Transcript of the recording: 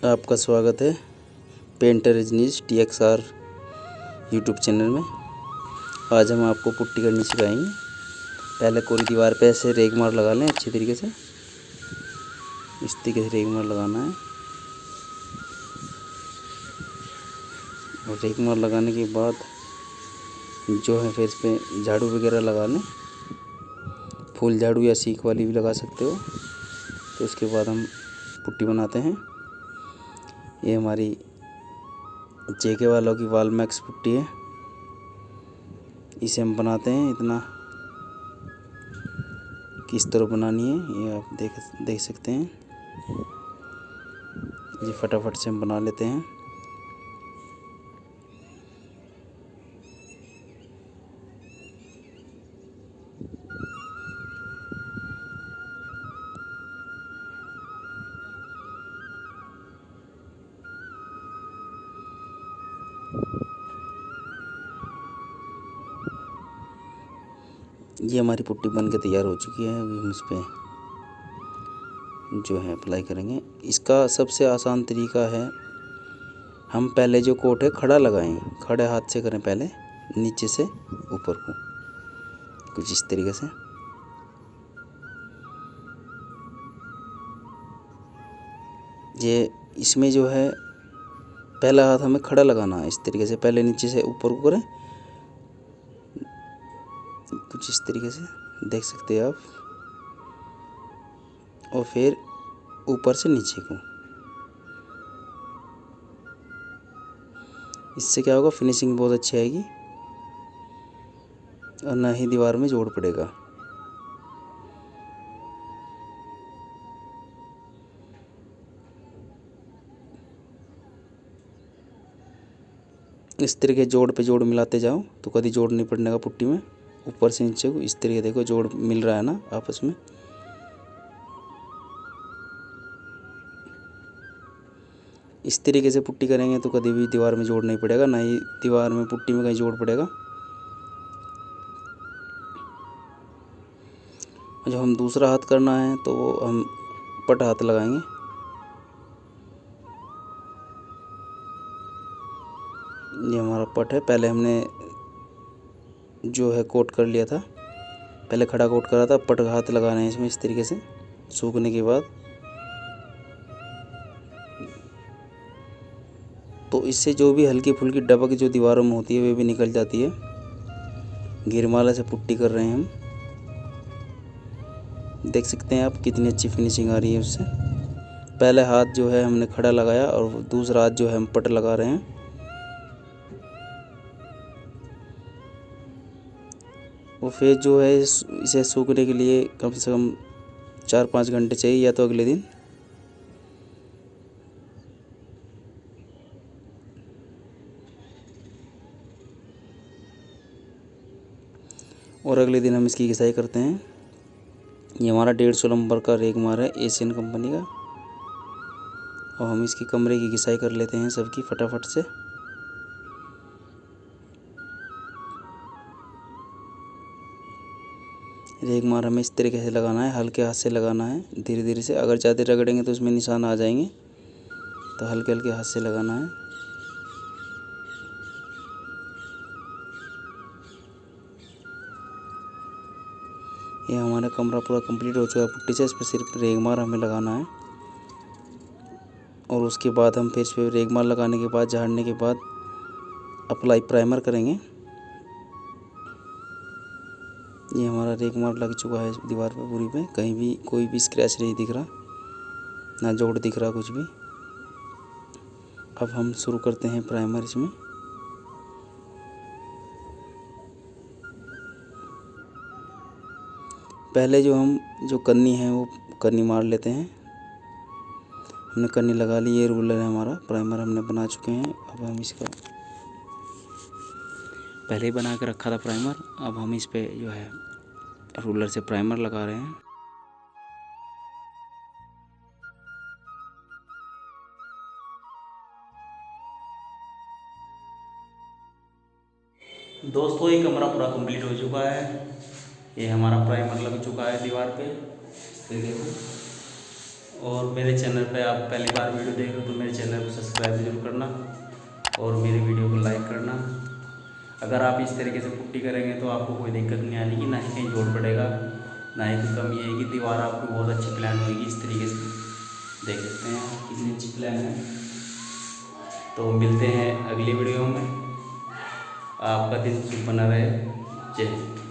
आपका स्वागत है painter Rajnish TXR YouTube channel में। आज हम आपको पुट्टी करनी सिखाएंगे। पहले कोरी दीवार पे ऐसे रेग मार लगा लें अच्छी तरीके से। इस तरीके से रेग मार लगाना है और रेग मार लगाने के बाद जो है फिर इस पर झाड़ू वगैरह लगा लें। फूल झाड़ू या सीख वाली भी लगा सकते हो। तो उसके बाद हम पुट्टी बनाते हैं। ये हमारी जेके वालों की वालमैक्स पुट्टी है। इसे हम बनाते हैं इतना किस तरह बनानी है ये आप देख सकते हैं। ये फटाफट से हम बना लेते हैं। ये हमारी पुट्टी बन के तैयार हो चुकी है। अभी हम इस पर जो है अप्लाई करेंगे। इसका सबसे आसान तरीका है, हम पहले जो कोट है खड़ा लगाएं। खड़े हाथ से करें पहले, नीचे से ऊपर को कुछ इस तरीके से। ये इसमें जो है पहला हाथ हमें खड़ा लगाना है इस तरीके से। पहले नीचे से ऊपर को करें कुछ इस तरीके से, देख सकते हैं आप। और फिर ऊपर से नीचे को। इससे क्या होगा, फिनिशिंग बहुत अच्छी आएगी और ना ही दीवार में जोड़ पड़ेगा। इस तरीके जोड़ पे जोड़ मिलाते जाओ तो कभी जोड़ नहीं पड़ने का पुट्टी में। ऊपर से नीचे को इस तरीके देखो जोड़ मिल रहा है ना आपस में। इस तरीके से पुट्टी करेंगे तो कभी भी दीवार में जोड़ नहीं पड़ेगा, ना ही दीवार में पुट्टी में कहीं जोड़ पड़ेगा। जब हम दूसरा हाथ करना है तो हम पट हाथ लगाएंगे। ये हमारा पट है। पहले हमने जो है कोट कर लिया था, पहले खड़ा कोट करा था। पट हाथ लगा रहे हैं इसमें इस तरीके से। सूखने के बाद तो इससे जो भी हल्की फुल्की डबक जो दीवारों में होती है वे भी निकल जाती है। गिरमाला से पुट्टी कर रहे हैं हम। देख सकते हैं आप कितनी अच्छी फिनिशिंग आ रही है उससे। पहले हाथ जो है हमने खड़ा लगाया और दूसरा हाथ जो है हम पट लगा रहे हैं। और फिर जो है इसे सूखने के लिए कम से कम 4-5 घंटे चाहिए, या तो अगले दिन। और अगले दिन हम इसकी घिसाई करते हैं। ये हमारा 150 नंबर का रेगमार है एशियन कंपनी का। और हम इसकी कमरे की घिसाई कर लेते हैं सबकी फटाफट से। रेगमार हमें इस तरीके से लगाना है, हल्के हाथ से लगाना है, धीरे धीरे से। अगर ज़्यादा रगड़ेंगे तो उसमें निशान आ जाएंगे, तो हल्के हल्के हाथ से लगाना है। ये हमारा कमरा पूरा कंप्लीट हो चुका है पुट्टी से। इस पर सिर्फ रेगमार हमें लगाना है। और उसके बाद हम फिर इस पर रेगमार लगाने के बाद, झाड़ने के बाद अप्लाई प्राइमर करेंगे। ये हमारा रेगमार लग चुका है दीवार पे पूरी पे। कहीं भी कोई भी स्क्रैच नहीं दिख रहा, ना जोड़ दिख रहा कुछ भी। अब हम शुरू करते हैं प्राइमर इसमें। पहले जो कन्नी है वो कन्नी मार लेते हैं। हमने कन्नी लगा ली। ये रूलर है हमारा, प्राइमर हमने बना चुके हैं। अब हम इसका पहले ही बना के रखा था प्राइमर। अब हम इस पे जो है रूलर से प्राइमर लगा रहे हैं। दोस्तों ये कमरा पूरा कंप्लीट हो चुका है। ये हमारा प्राइमर लग चुका है दीवार पे, देखो। और मेरे चैनल पे आप पहली बार वीडियो देख रहे हो तो मेरे चैनल को सब्सक्राइब जरूर करना और मेरी वीडियो को लाइक करना। अगर आप इस तरीके से पुट्टी करेंगे तो आपको कोई दिक्कत नहीं आने की, ना ही कहीं जोड़ पड़ेगा, ना ही कोई कमी आएगी। दीवार आपकी बहुत अच्छी प्लान होगी। इस तरीके से देख सकते हैं आप कितनी अच्छी प्लान है। तो मिलते हैं अगली वीडियो में। आपका दिन शुभ बना रहे। जय हिंद।